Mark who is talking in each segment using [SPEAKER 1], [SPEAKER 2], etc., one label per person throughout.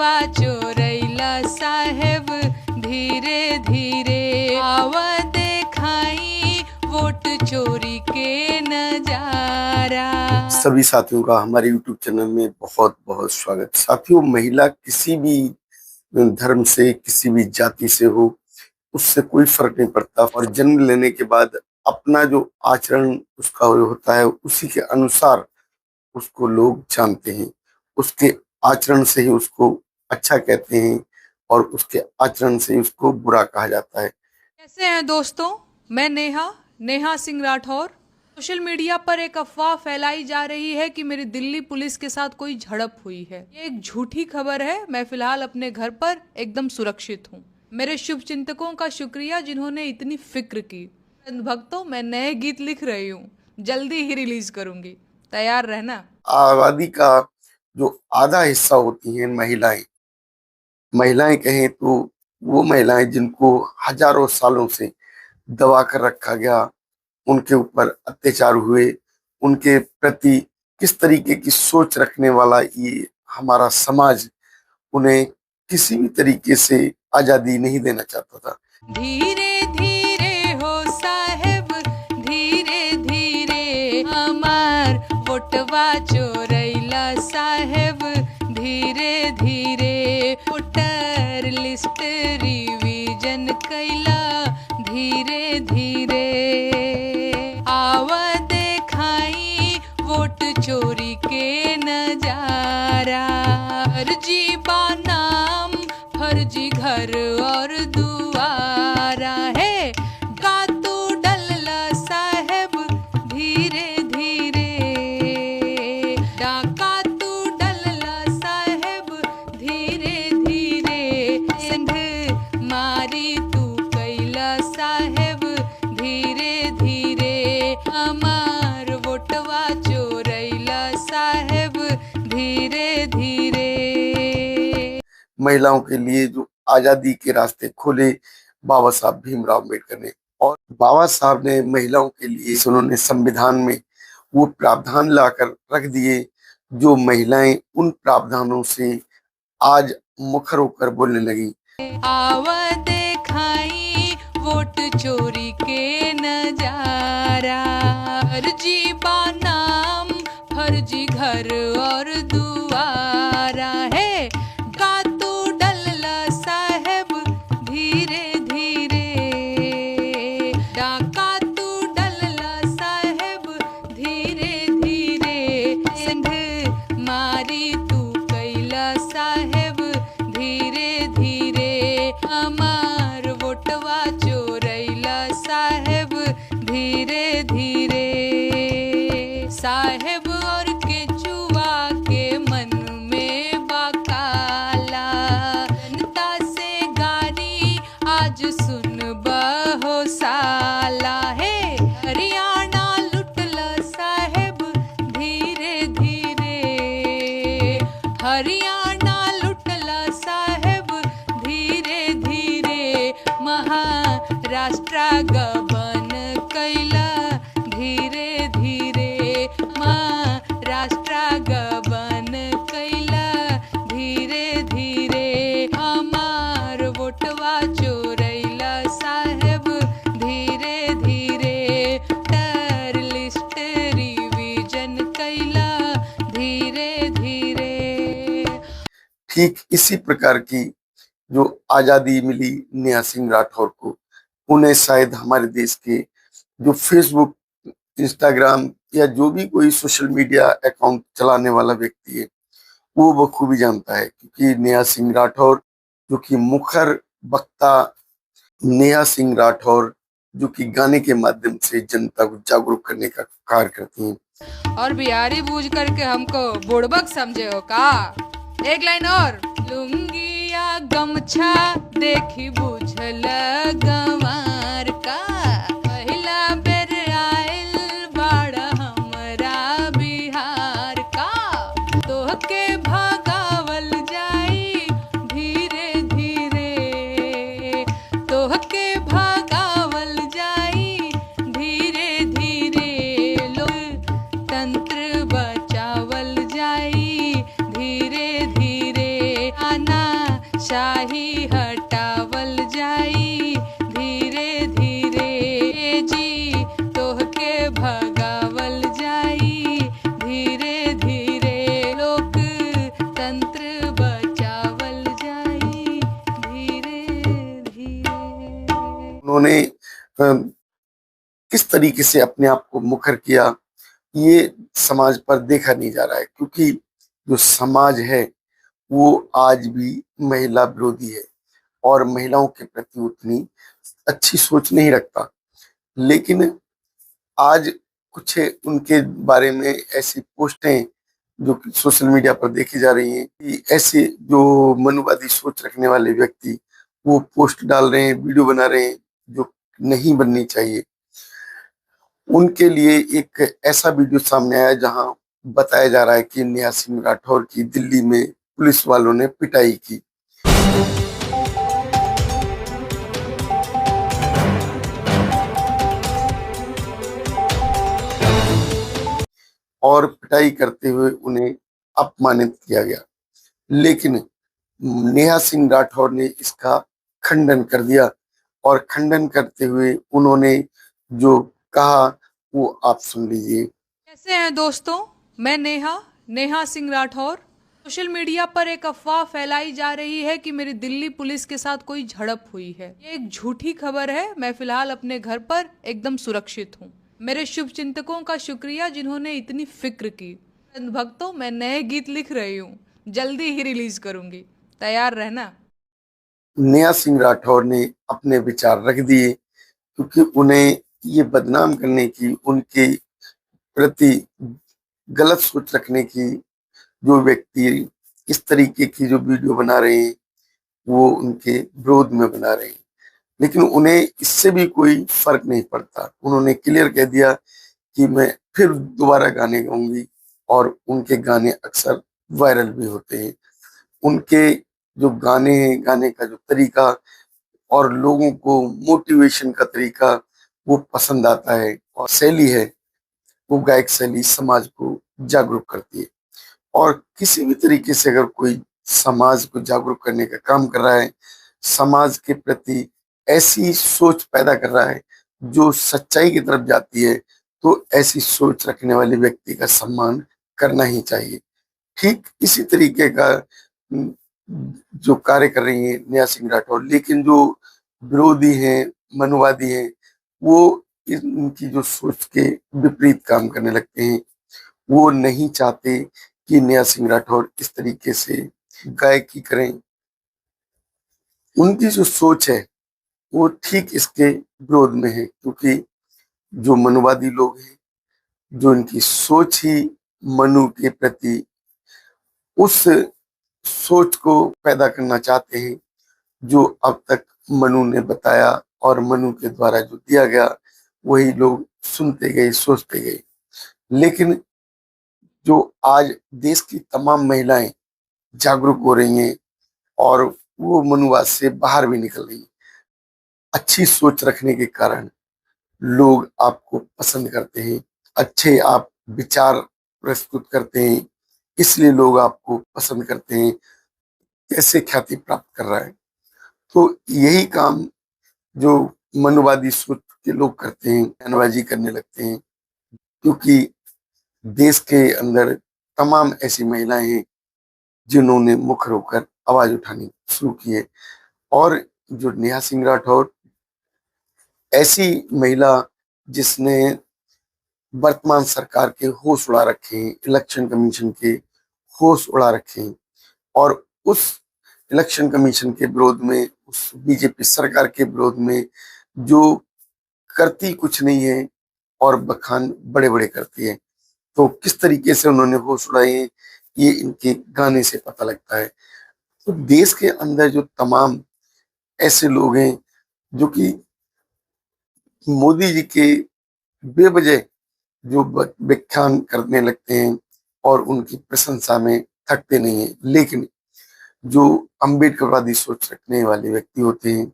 [SPEAKER 1] वोटवा चोरैला साहेब धीरे धीरे, आव देखाई वोट चोरी के नजारा।
[SPEAKER 2] सभी साथियों का हमारे YouTube चैनल में बहुत बहुत स्वागत। साथियों, महिला किसी भी धर्म से, किसी भी जाति से हो, उससे कोई फर्क नहीं पड़ता, और जन्म लेने के बाद अपना जो आचरण उसका होता है उसी के अनुसार उसको लोग जानते हैं। उसके आचरण से ही उसको अच्छा कहते हैं और उसके आचरण से ही उसको बुरा कहा जाता है।
[SPEAKER 1] कैसे हैं दोस्तों, मैं नेहा सिंह राठौर। सोशल मीडिया पर एक अफवाह फैलाई जा रही है कि मेरी दिल्ली पुलिस के साथ कोई झड़प हुई है। ये एक झूठी खबर है। मैं फिलहाल अपने घर पर एकदम सुरक्षित हूँ। मेरे शुभ चिंतकों का शुक्रिया जिन्होंने इतनी फिक्र की। भक्तों, मैं नए गीत लिख रही हूँ, जल्दी ही रिलीज करूंगी, तैयार रहना।
[SPEAKER 2] आबादी का जो आधा हिस्सा होती हैं महिलाएं कहें तो वो महिलाएं जिनको हजारों सालों से दबा कर रखा गया, उनके ऊपर अत्याचार हुए, उनके प्रति किस तरीके की सोच रखने वाला ये हमारा समाज उन्हें किसी भी तरीके से आजादी नहीं देना चाहता था।
[SPEAKER 1] धीरे धीरे हो साहेब धीरे धीरे, हमार वोटवा चोरैला साहेब धीरे धीरे, वोटर लिस्ट रिवीजन कैला धीरे धीरे, आव देखाई वोट चोरी के नजारा। फर्जी बानाम फर्जी घर और दुआरा है, का तू डलला साहेब धीरे धीरे, डाका तू डलला साहेब धीरे धीरे, सिंध मारी तू कैला साहेब धीरे धीरे, हमार वोटवा चोरैला साहेब धीरे धीरे।
[SPEAKER 2] महिलाओं के लिए जो आजादी के रास्ते खोले बाबा साहब भीमराव अम्बेडकर ने, और बाबा साहब ने महिलाओं के लिए उन्होंने संविधान में वो प्रावधान लाकर रख दिए जो महिलाएं उन प्रावधानों से आज मुखर होकर बोलने लगी।
[SPEAKER 1] आव देखाई वोट चोरी के नजारा, फर्जी बानाम फर्जी घर और दुआरा है, का तू डलला साहेब धीरे धीरे, डाका तू डलला साहेब धीरे धीरे, सिंध मारी तू कैला साहेब धीरे धीरे, हमार वोटवा चोरैला साहेब धीरे धीरे। साहेब और केचुआ के मन में बाकाला, जनता से गारी आज सुन बहो साला है, हरियाणा लुटला साहेब धीरे धीरे, हरियाणा लुटला साहेब धीरे धीरे, महाराष्ट्र गबन कैला धीरे धीरे, महाराष्ट्र गबन कैला धीरे धीरे, हमार वोटवा चोरैला साहेब धीरे धीरे, वोटर लिस्ट रिवीजन कैला धीरे धीरे।
[SPEAKER 2] ठीक इसी प्रकार की जो आजादी मिली नेहा सिंह राठौर को, उन्हें शायद हमारे देश के जो फेसबुक, इंस्टाग्राम या जो भी कोई सोशल मीडिया अकाउंट चलाने वाला व्यक्ति है वो बखूबी जानता है, क्योंकि नेहा सिंह राठौर जो कि मुखर वक्ता, नेहा सिंह राठौर जो कि गाने के माध्यम से जनता को जागरूक करने का कार्य करती हैं।
[SPEAKER 1] और बिहारी बूझ करके हमको बुड़बक समझे हो का? एक लाइन और, लुंगिया गमछा देखी बुझल गंवार का, पहिला बेर आइल बाड़ा हमरा बिहार का, तोहके भगावल जाई धीरे धीरे, तोहके भगावल जाई धीरे धीरे, लोकतंत्र बचावल जाई धीरे धीरे, आना
[SPEAKER 2] उन्होंने किस तरीके से अपने आप को मुखर किया, ये समाज पर देखा नहीं जा रहा है, क्योंकि जो समाज है वो आज भी महिला विरोधी है और महिलाओं के प्रति उतनी अच्छी सोच नहीं रखता। लेकिन आज कुछ उनके बारे में ऐसी पोस्टें जो कि सोशल मीडिया पर देखी जा रही हैं कि ऐसे जो मनुवादी सोच रखने वाले व्यक्ति वो पोस्ट डाल रहे हैं, वीडियो बना रहे हैं जो नहीं बननी चाहिए। उनके लिए एक ऐसा वीडियो सामने आया जहां बताया जा रहा है कि नेहा सिंह राठौर की दिल्ली में पुलिस वालों ने पिटाई की और पिटाई करते हुए उन्हें अपमानित किया गया। लेकिन नेहा सिंह राठौर ने इसका खंडन कर दिया और खंडन करते हुए उन्होंने जो कहा वो आप सुन लीजिए।
[SPEAKER 1] कैसे हैं दोस्तों, मैं नेहा नेहा सिंह राठौर। सोशल मीडिया पर एक अफवाह फैलाई जा रही है कि मेरी दिल्ली पुलिस के साथ कोई झड़प हुई है। ये एक झूठी खबर है। मैं फिलहाल अपने घर पर एकदम सुरक्षित हूँ। मेरे शुभ चिंतकों का शुक्रिया जिन्होंने इतनी फिक्र की। भक्तों, मैं नए गीत लिख रही हूँ, जल्दी ही रिलीज करूंगी, तैयार रहना।
[SPEAKER 2] नेहा सिंह राठौर ने अपने विचार रख दिए, क्योंकि उन्हें ये बदनाम करने की, उनके प्रति गलत सोच रखने की जो व्यक्ति इस तरीके की जो वीडियो बना रहे हैं वो उनके विरोध में बना रहे हैं। लेकिन उन्हें इससे भी कोई फर्क नहीं पड़ता। उन्होंने क्लियर कह दिया कि मैं फिर दोबारा गाने गाऊंगी और उनके गाने अक्सर वायरल भी होते हैं। उनके जो गाने हैं, गाने का जो तरीका और लोगों को मोटिवेशन का तरीका वो पसंद आता है, और शैली है वो गायक शैली समाज को जागरूक करती है। और किसी भी तरीके से अगर कोई समाज को जागरूक करने का काम कर रहा है, समाज के प्रति ऐसी सोच पैदा कर रहा है जो सच्चाई की तरफ जाती है, तो ऐसी सोच रखने वाले व्यक्ति का सम्मान करना ही चाहिए। ठीक इसी तरीके का जो कार्य कर रही है नेहा सिंह राठौर। लेकिन जो विरोधी हैं, मनुवादी हैं, वो इनकी जो सोच के विपरीत काम करने लगते हैं। वो नहीं चाहते कि नेहा सिंह राठौर इस तरीके से गायकी करें। उनकी जो सोच है वो ठीक इसके विरोध में है, क्योंकि जो मनुवादी लोग हैं, जो इनकी सोच ही मनु के प्रति उस सोच को पैदा करना चाहते हैं जो अब तक मनु ने बताया और मनु के द्वारा जो दिया गया वही लोग सुनते गए, सोचते गए। लेकिन जो आज देश की तमाम महिलाएं जागरूक हो रही हैं और वो मनुवाद से बाहर भी निकल रही हैं, अच्छी सोच रखने के कारण लोग आपको पसंद करते हैं। अच्छे आप विचार प्रस्तुत करते हैं, इसलिए लोग आपको पसंद करते हैं। कैसे ख्याति प्राप्त कर रहा है, तो यही काम जो मनुवादी सोच के लोग करते हैं, बयानबाजी करने लगते हैं। क्योंकि देश के अंदर तमाम ऐसी महिलाएं हैं जिन्होंने मुखर होकर आवाज उठानी शुरू की है। और जो नेहा सिंह राठौर ऐसी महिला जिसने वर्तमान सरकार के होश उड़ा रखे हैं, इलेक्शन कमीशन के होश उड़ा रखे हैं, और उस इलेक्शन कमीशन के विरोध में, उस बीजेपी सरकार के विरोध में जो करती कुछ नहीं है और बखान बड़े बड़े करती है। तो किस तरीके से उन्होंने होश उड़ाए हैं ये इनके गाने से पता लगता है। तो देश के अंदर जो तमाम ऐसे लोग हैं जो कि मोदी जी के बेवजह जो व्याख्यान करने लगते हैं और उनकी प्रशंसा में थकते नहीं हैं, लेकिन जो अम्बेडकरवादी सोच रखने वाले व्यक्ति होते हैं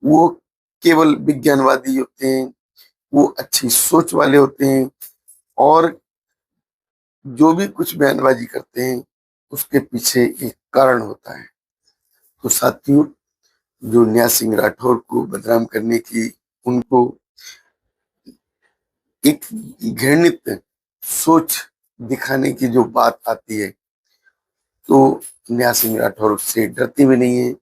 [SPEAKER 2] वो केवल विज्ञानवादी होते हैं, वो अच्छी सोच वाले होते हैं, और जो भी कुछ बयानबाजी करते हैं उसके पीछे एक कारण होता है। तो साथियों, जो नेहा सिंह राठौर को बदनाम करने की, उनको एक घृणित सोच दिखाने की जो बात आती है, तो नेहा सिंह राठौर उससे डरती भी नहीं है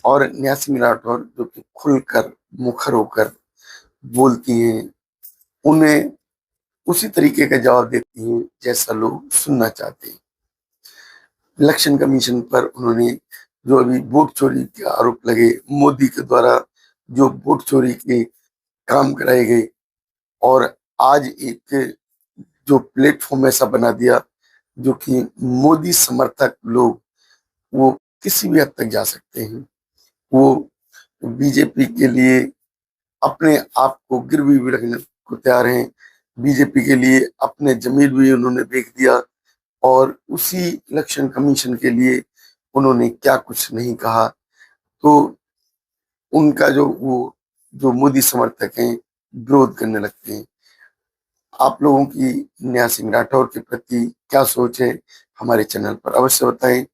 [SPEAKER 2] और नेहा सिंह राठौर जो कि खुलकर मुखर होकर बोलती हैं, उन्हें उसी तरीके का जवाब देती हैं जैसा लोग सुनना चाहते हैं। इलेक्शन कमीशन पर उन्होंने जो अभी वोट चोरी के आरोप लगे, मोदी के द्वारा जो वोट चोरी के काम कराए गए, और आज एक जो प्लेटफॉर्म ऐसा बना दिया जो कि मोदी समर्थक लोग वो किसी भी हद तक जा सकते हैं। वो बीजेपी के लिए अपने आप को गिरवी भी रखने को तैयार हैं, बीजेपी के लिए अपने जमीर भी उन्होंने बेच दिया, और उसी इलेक्शन कमीशन के लिए उन्होंने क्या कुछ नहीं कहा। तो उनका जो मोदी समर्थक हैं विरोध करने लगते हैं। आप लोगों की नेहा सिंह राठौर के प्रति क्या सोच है, हमारे चैनल पर अवश्य बताएं।